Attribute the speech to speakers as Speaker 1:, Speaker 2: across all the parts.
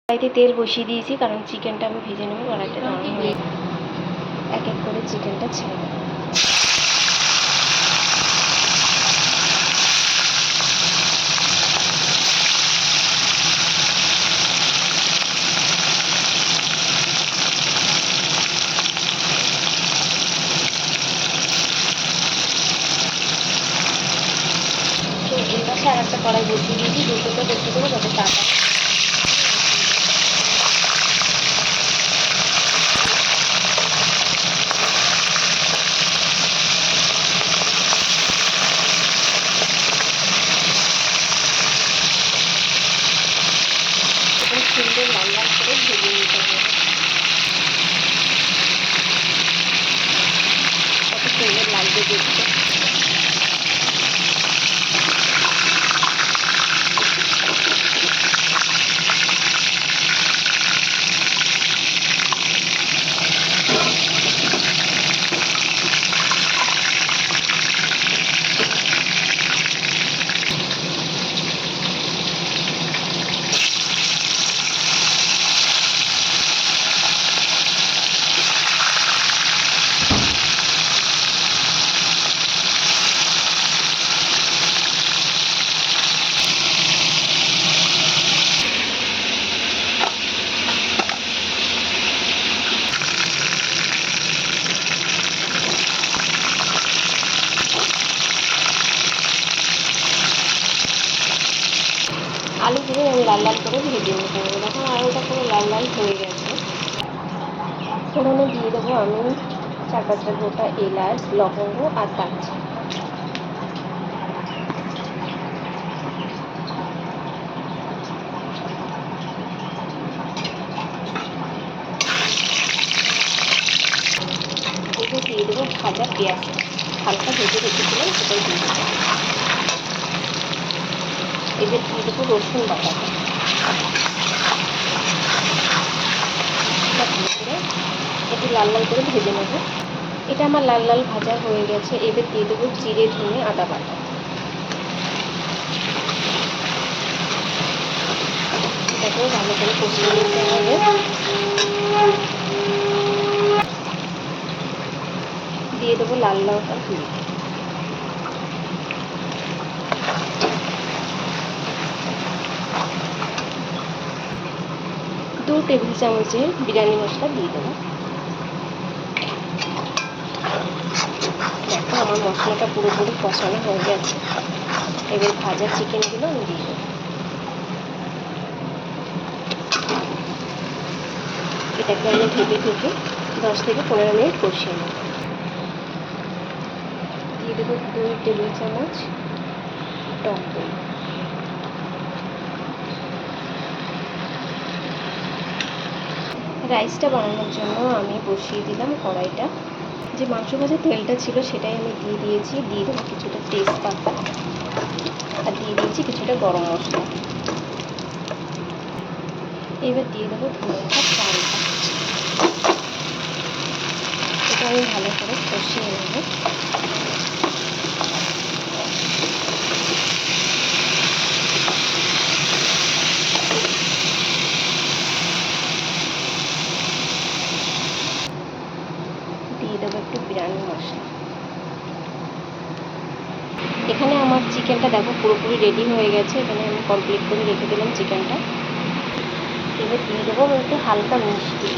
Speaker 1: কড়াইতে তেল বসিয়ে দিয়েছি, কারণ চিকেনটা আমি ভেজে নেবো। কড়াইটা নরম হয়ে এক এক করে চিকেনটা ছেড়ে দেবো। তো এর পাশে আর একটা কড়াই বসিয়ে দিয়েছি, দুটোটা বসিয়ে দেবো যাতে তাড়াতাড়ি সুন্দর লাল লাল করে ভেজে নিতে হবে। কত সুন্দর লাগবে দেখতে। আলুগুলো আমি লাল লাল করে ভেজে নিতে হবে। দেখুন আলুটা পুরো লাল লাল হয়ে গেছে। ফোড়নে দিয়ে দেবো আমি 4-5টা গোটা এলাচ, লবঙ্গ আর দারচিনি। এতে দিয়ে দেবো ভাজা পেঁয়াজ, হালকা ভেজে রেখেছিলাম সেটাই দিয়ে দেবো। এবার দিয়ে দেবো রসুন বাটাটা। ভালো করে একটু লাল লাল করে ভেজে নেব। এটা আমার লাল লাল ভাজা হয়ে গেছে। এবার দিয়ে দেবো জিরে, ধনে, আদা বাটা। এটাকেও ভালো করে কষিয়ে নিতে হবে। দিয়ে দেবো লাল লঙ্কার গুঁড়ো। 2 টেবিল চামচের বিরিয়ানি মশলা দিয়ে দেবো। দেখো আমার মশলাটা পুরোপুরি কষানো হয়ে গেছে। এবার ভাজা চিকেনগুলো আমি দিয়ে দেবো। এটাকে আমি ঢেকে 10 থেকে 15 মিনিট কষিয়ে নেব। দিয়ে দেবো 2 টেবিল চামচ টক দই। রাইসটা বানানোর জন্য আমি বসিয়ে দিলাম কড়াইটা। যে মাংস ভাজার তেলটা ছিল সেটাই আমি দিয়ে দিয়েছি। দিয়ে দেবো কিছুটা তেজপাতা আর দিয়ে দিয়েছি কিছুটা গরম মশলা। এবার দিয়ে দেবো ধনে রাখা চালটা। এটা আমি ভালো করে কষিয়ে নেব। দিয়ে দেবো একটু বিরিয়ানি মশলা। এখানে আমার চিকেনটা দেখো পুরোপুরি রেডি হয়ে গেছে। এখানে আমি কমপ্লিট করে রেখে দিলাম চিকেনটা। এবার দিয়ে দেবো একটু হালকা মিষ্টি।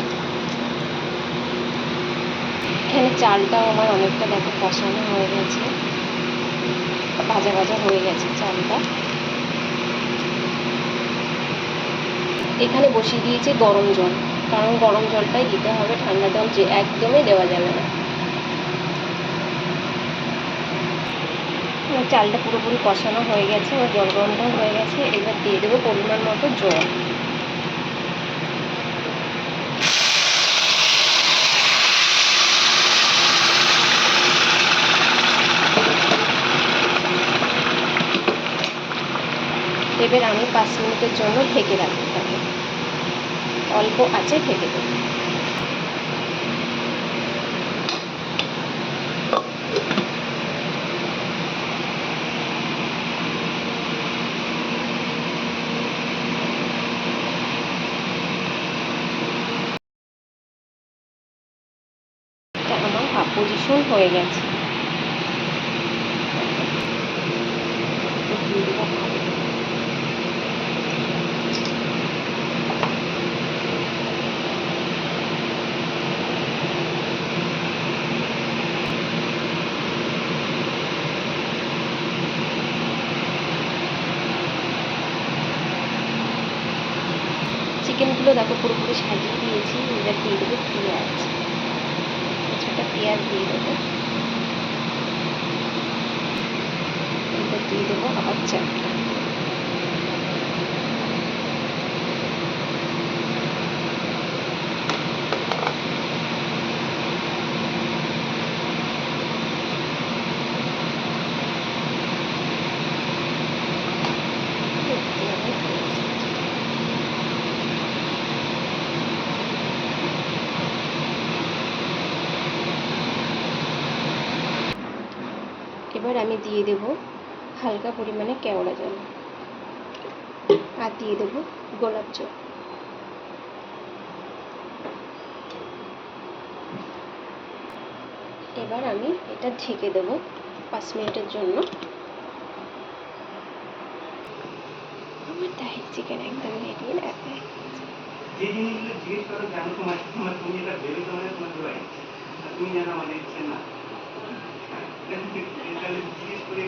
Speaker 1: এখানে চালটাও আমার অনেকটা দেখো কষানো হয়ে গেছে, ভাজা ভাজা হয়ে গেছে চালটা। এখানে বসিয়ে দিয়েছি গরম জল, কারণ গরম জলটাই দিতে হবে, ঠান্ডা জল যে একদমই দেওয়া যাবে না। চালটা পুরোপুরি কষানো হয়ে গেছে, আমার জল গরমটাও হয়ে গেছে। এবার দিয়ে দেবো পরিমাণ মতো জল। এবার আমি 5 মিনিটের জন্য ঢেকে রাখতে থাকবো, অল্প আঁচে ঢেকে দেবো। আমার হাফ পজিশন হয়ে গেছে। চিকেনগুলো দেখো পুরোপুরি সাজিয়ে দিয়েছি। এবার দিয়ে দেবো পেঁয়াজ, কিছুটা পেঁয়াজ দিয়ে দেবো। এবার দিয়ে দেবো আবার চালটা। এবার আমি দিয়ে দেব হালকা পরিমাণে কেওড়া জল আর দিয়ে দেব গোলাপ জল। এবার আমি এটা ঢেকে দেবো 5 মিনিটের জন্য। আমার তাহির চিকেন একদম রেডি। যে জিনিসগুলো জিজ্ঞেস করো জানো তোমার তোমার তুমি এটা ভেবে তোমার তোমার দোয়াই তুমি জানো আমাদের ইচ্ছে না জিজ্ঞেস করে